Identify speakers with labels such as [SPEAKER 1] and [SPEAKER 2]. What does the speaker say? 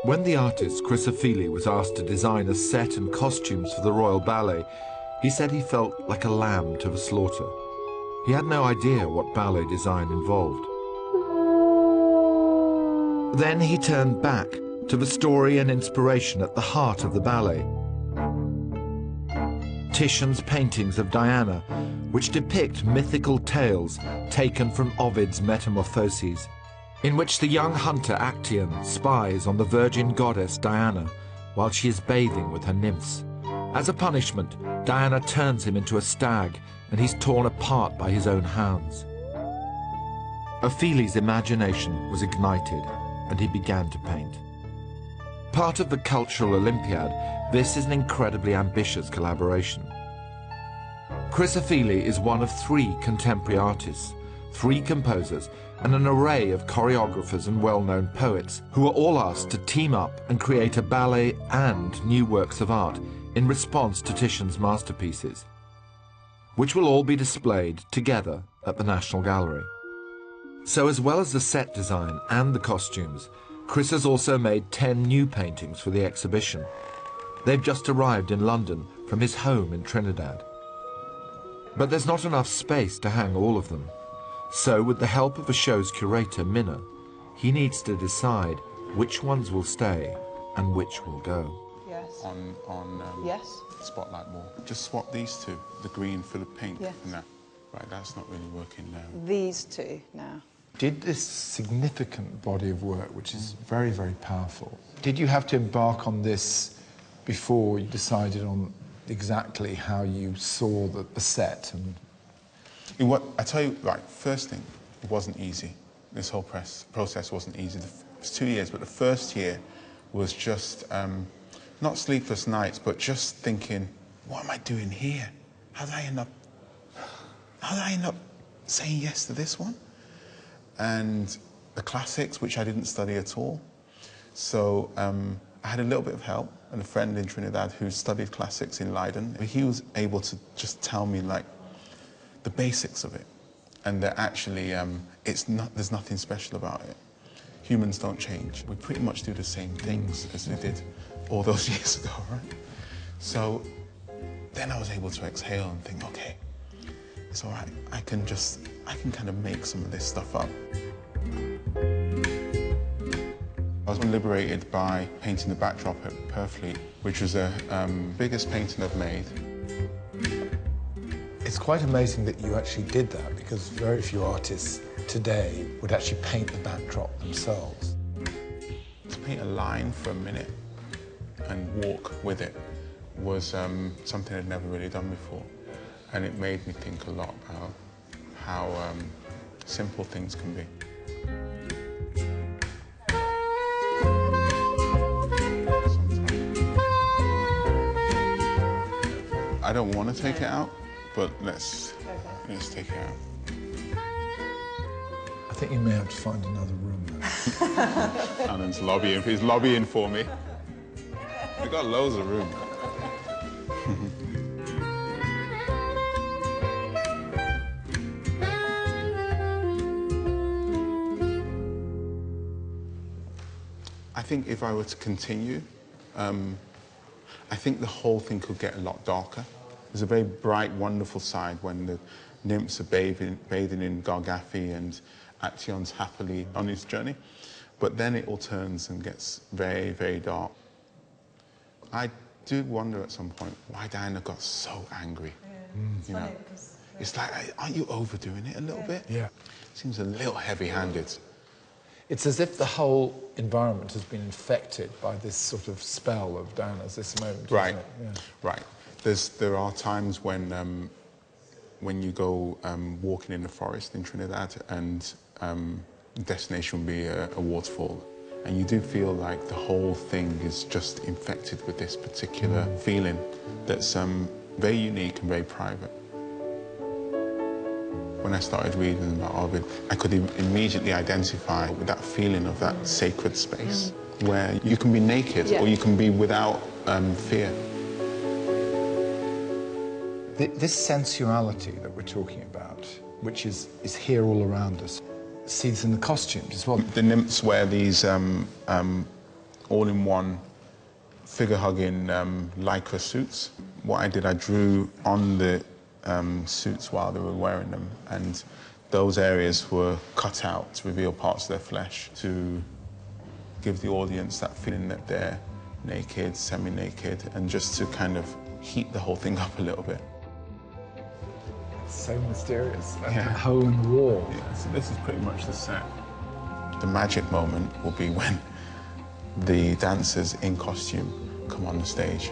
[SPEAKER 1] When the artist Chris was asked to design a set and costumes for the Royal Ballet, he said he felt like a lamb to the slaughter. He had no idea what ballet design involved. Then he turned back to the story and inspiration at the heart of the ballet. Titian's paintings of Diana, which depict mythical tales taken from Ovid's Metamorphoses, in which the young hunter Actaeon spies on the virgin goddess Diana while she is bathing with her nymphs. As a punishment, Diana turns him into a stag and he's torn apart by his own hounds. Ophelie's imagination was ignited and he began to paint. Part of the Cultural Olympiad, this is an incredibly ambitious collaboration. Chris Ophelie is one of 3 contemporary artists, 3 composers, and an array of choreographers and well-known poets who are all asked to team up and create a ballet and new works of art in response to Titian's masterpieces, which will all be displayed together at the National Gallery. So as well as the set design and the costumes, Chris has also made 10 new paintings for the exhibition. They've just arrived in London from his home in Trinidad. But there's not enough space to hang all of them. So, with the help of the show's curator, Minna, he needs to decide which ones will stay and which will go.
[SPEAKER 2] Yes.
[SPEAKER 3] Yes.
[SPEAKER 2] Spotlight more. Just swap these 2, the green for the pink.
[SPEAKER 3] Yes.
[SPEAKER 2] No. Right, that's not really working now.
[SPEAKER 3] These 2 now.
[SPEAKER 4] Did this significant body of work, which is very, very powerful, did you have to embark on this before you decided on exactly how you saw the set? And
[SPEAKER 2] I tell you, right, first thing, it wasn't easy. This whole process wasn't easy. It was 2 years, but the first year was just, not sleepless nights, but just thinking, what am I doing here? How did I end up saying yes to this one? And the classics, which I didn't study at all. So I had a little bit of help, and a friend in Trinidad who studied classics in Leiden. He was able to just tell me, like, the basics of it, and that actually there's nothing special about it. Humans don't change. We pretty much do the same things as we did all those years ago, right? So then I was able to exhale and think, okay, it's all right. I can kind of make some of this stuff up. I was liberated by painting the backdrop at Purfleet, which was the biggest painting I've made.
[SPEAKER 4] it's quite amazing that you actually did that, because very few artists today would actually paint the backdrop themselves.
[SPEAKER 2] To paint a line for a minute and walk with it was something I'd never really done before. And it made me think a lot about how simple things can be. I don't want to take it out, but let's take it out.
[SPEAKER 4] I think you may have to find another room now.
[SPEAKER 2] Alan's lobbying. He's lobbying for me. We've got loads of room. I think if I were to continue, I think the whole thing could get a lot darker. There's a very bright, wonderful side when the nymphs are bathing in Gargaffi and Actaeon's happily on his journey. But then it all turns and gets very, very dark. I do wonder at some point why Diana got so angry.
[SPEAKER 3] Yeah.
[SPEAKER 2] You know, it's like, aren't you overdoing it a little bit?
[SPEAKER 4] Yeah.
[SPEAKER 2] Seems a little heavy-handed.
[SPEAKER 4] It's as if the whole environment has been infected by this sort of spell of Diana's this moment.
[SPEAKER 2] Right,
[SPEAKER 4] isn't it? Yeah.
[SPEAKER 2] right. There are times when you go walking in the forest in Trinidad and the destination will be a waterfall, and you do feel like the whole thing is just infected with this particular feeling that's very unique and very private. When I started reading about Ovid, I could immediately identify with that feeling of that sacred space where you can be naked or you can be without fear.
[SPEAKER 4] This sensuality that we're talking about, which is here all around us, sees in the costumes as well.
[SPEAKER 2] The nymphs wear these all-in-one figure-hugging lycra suits. What I did, I drew on the suits while they were wearing them, and those areas were cut out to reveal parts of their flesh to give the audience that feeling that they're naked, semi-naked, and just to kind of heat the whole thing up a little bit.
[SPEAKER 4] So mysterious. And
[SPEAKER 2] Yeah.
[SPEAKER 4] a hole in the wall.
[SPEAKER 2] Yeah, so this is pretty much the set. The magic moment will be when the dancers in costume come on the stage.